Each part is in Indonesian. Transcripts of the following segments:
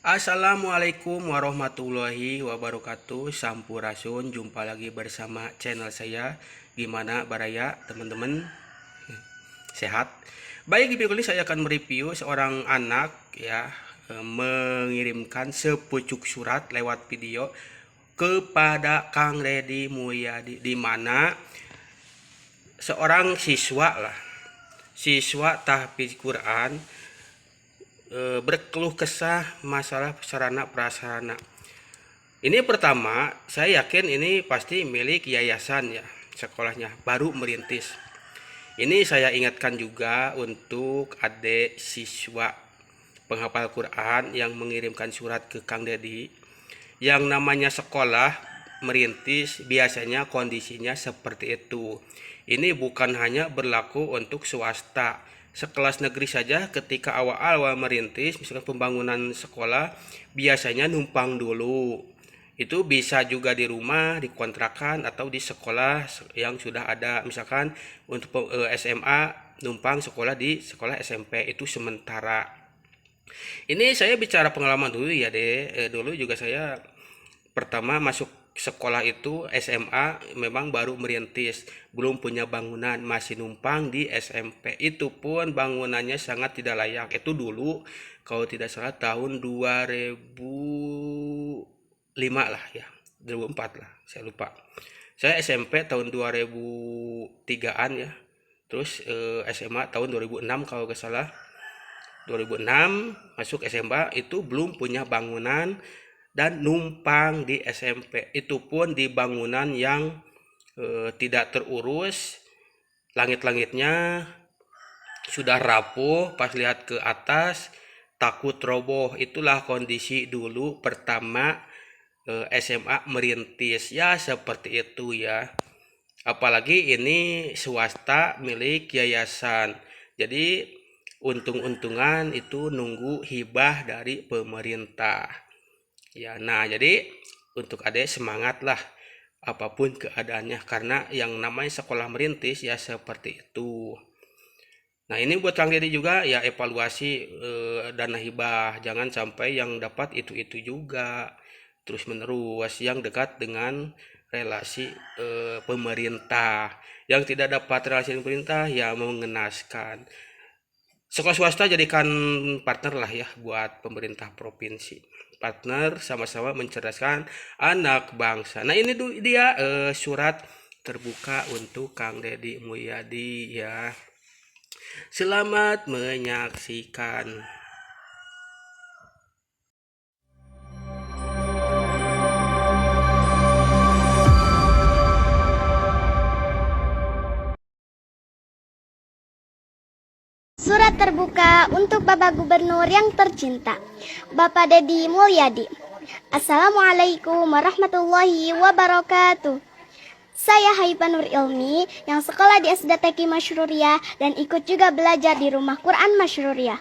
Assalamualaikum warahmatullahi wabarakatuh. Sampurasun, jumpa lagi bersama channel saya. Gimana baraya teman-teman? Sehat? Baik, di video ini saya akan mereview seorang anak ya mengirimkan sepucuk surat lewat video kepada Kang Deddy Mulyadi, di mana seorang siswa tahfiz Quran berkeluh kesah masalah sarana prasarana. Ini pertama, saya yakin ini pasti milik yayasan ya, sekolahnya baru merintis. Ini saya ingatkan juga untuk adik siswa penghafal Quran yang mengirimkan surat ke Kang Deddy. Yang namanya sekolah merintis biasanya kondisinya seperti itu. Ini bukan hanya berlaku untuk swasta. Sekelas negeri saja ketika awal-awal merintis, misalkan pembangunan sekolah, biasanya numpang dulu. Itu bisa juga di rumah, di kontrakan, atau di sekolah yang sudah ada. Misalkan untuk SMA, numpang sekolah di sekolah SMP, itu sementara. Ini saya bicara pengalaman dulu ya deh. Dulu juga saya pertama masuk sekolah itu SMA memang baru merintis, belum punya bangunan, masih numpang di SMP. Itu pun bangunannya sangat tidak layak. Itu dulu kalau tidak salah tahun 2005 lah ya, 2004 lah, saya lupa. Saya SMP tahun 2003-an ya. Terus SMA tahun 2006 kalau nggak salah. 2006 masuk SMA itu belum punya bangunan dan numpang di SMP. Itu pun di bangunan yang tidak terurus, langit-langitnya sudah rapuh, pas lihat ke atas takut roboh. Itulah kondisi dulu pertama SMA merintis ya, seperti itu ya. Apalagi ini swasta milik yayasan, jadi untung-untungan itu nunggu hibah dari pemerintah ya. Nah, jadi untuk adik semangatlah apapun keadaannya, karena yang namanya sekolah merintis ya seperti itu. Nah, ini buat Kang Deddy juga ya, evaluasi dana hibah, jangan sampai yang dapat itu-itu juga terus menerus, yang dekat dengan relasi pemerintah. Yang tidak dapat relasi pemerintah ya mengenaskan. Sekolah swasta jadikan partner lah ya buat pemerintah provinsi. Partner sama-sama mencerdaskan anak bangsa. Nah, ini dia surat terbuka untuk Kang Deddy Mulyadi ya. Selamat menyaksikan. Surat terbuka untuk Bapak Gubernur yang tercinta, Bapak Deddy Mulyadi. Assalamualaikum warahmatullahi wabarakatuh. Saya Haifa Nur Ilmi yang sekolah di SD TK Masyruriyah dan ikut juga belajar di Rumah Quran Masyruriyah.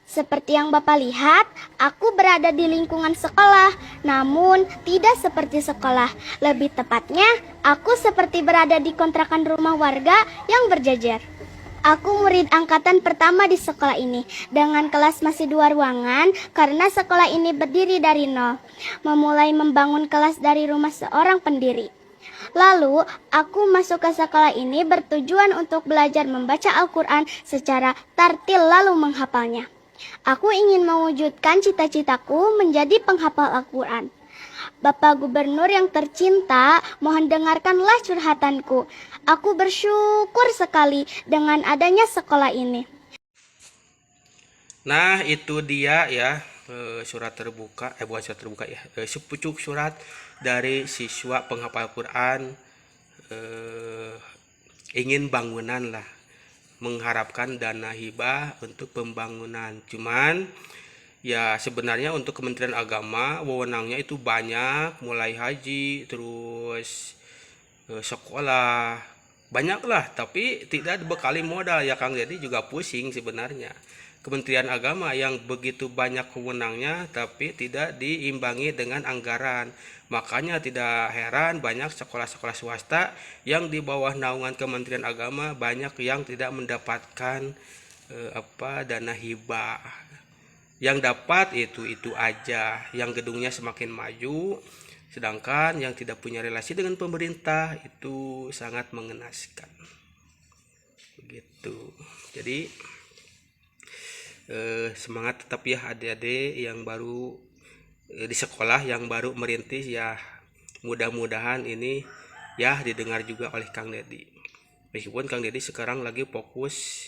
Seperti yang Bapak lihat, aku berada di lingkungan sekolah, namun tidak seperti sekolah. Lebih tepatnya, aku seperti berada di kontrakan rumah warga yang berjejer. Aku murid angkatan pertama di sekolah ini, dengan kelas masih 2 ruangan karena sekolah ini berdiri dari nol, memulai membangun kelas dari rumah seorang pendiri. Lalu, aku masuk ke sekolah ini bertujuan untuk belajar membaca Al-Quran secara tartil lalu menghafalnya. Aku ingin mewujudkan cita-citaku menjadi penghafal Al-Quran. Bapak Gubernur yang tercinta, mohon dengarkanlah curhatanku. Aku bersyukur sekali dengan adanya sekolah ini. Nah, itu dia ya, surat terbuka, bukan surat terbuka ya, sepucuk surat dari siswa penghafal Quran, ingin bangunan lah, mengharapkan dana hibah untuk pembangunan. Cuman ya sebenarnya untuk Kementerian Agama wewenangnya itu banyak, mulai haji terus sekolah banyak lah, tapi tidak dibekali modal ya. Kang Deddy juga pusing sebenarnya. Kementerian Agama yang begitu banyak wewenangnya tapi tidak diimbangi dengan anggaran. Makanya tidak heran banyak sekolah-sekolah swasta yang di bawah naungan Kementerian Agama banyak yang tidak mendapatkan dana hibah. yang dapat itu aja, yang gedungnya semakin maju, sedangkan yang tidak punya relasi dengan pemerintah itu sangat mengenaskan. Begitu. Jadi semangat tetap ya adik-adik yang baru di sekolah, yang baru merintis ya, mudah-mudahan ini ya didengar juga oleh Kang Dedi. Meskipun Kang Dedi sekarang lagi fokus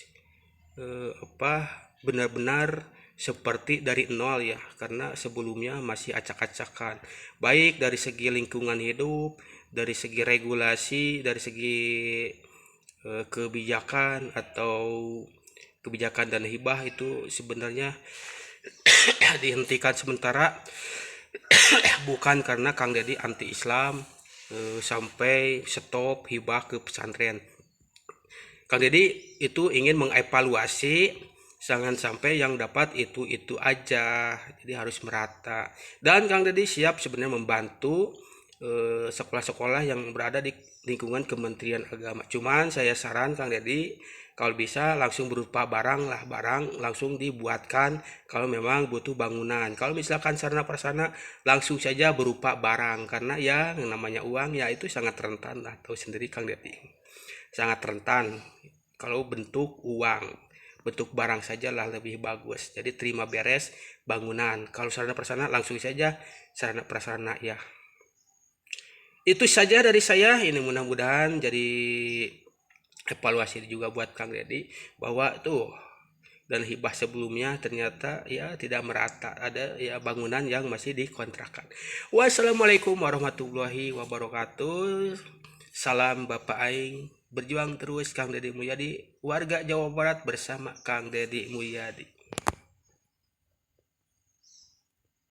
benar-benar seperti dari nol ya, karena sebelumnya masih acak-acakan, baik dari segi lingkungan hidup, dari segi regulasi, dari segi kebijakan atau kebijakan dan hibah itu sebenarnya dihentikan sementara. Bukan karena Kang Dedi anti Islam sampai stop hibah ke pesantren. Kang Dedi itu ingin mengevaluasi, jangan sampai yang dapat itu aja, jadi harus merata. Dan Kang Dedi siap sebenarnya membantu sekolah-sekolah yang berada di lingkungan Kementerian Agama. Cuman saya saran Kang Dedi, kalau bisa langsung berupa barang langsung dibuatkan kalau memang butuh bangunan. Kalau misalkan sarana prasarana langsung saja berupa barang, karena ya yang namanya uang ya itu sangat rentan lah, tahu sendiri Kang Dedi, sangat rentan. Kalau bentuk uang, bentuk barang sajalah lebih bagus. Jadi terima beres bangunan. Kalau sarana prasarana langsung saja sarana prasarana ya. Itu saja dari saya. Ini mudah-mudahan jadi evaluasi juga buat Kang Dedi, bahwa tuh dan hibah sebelumnya ternyata ya tidak merata, ada ya bangunan yang masih dikontrakan. Wassalamualaikum warahmatullahi wabarakatuh. Salam Bapak Aing, berjuang terus Kang Dedi Mulyadi, warga Jawa Barat bersama Kang Dedi Mulyadi.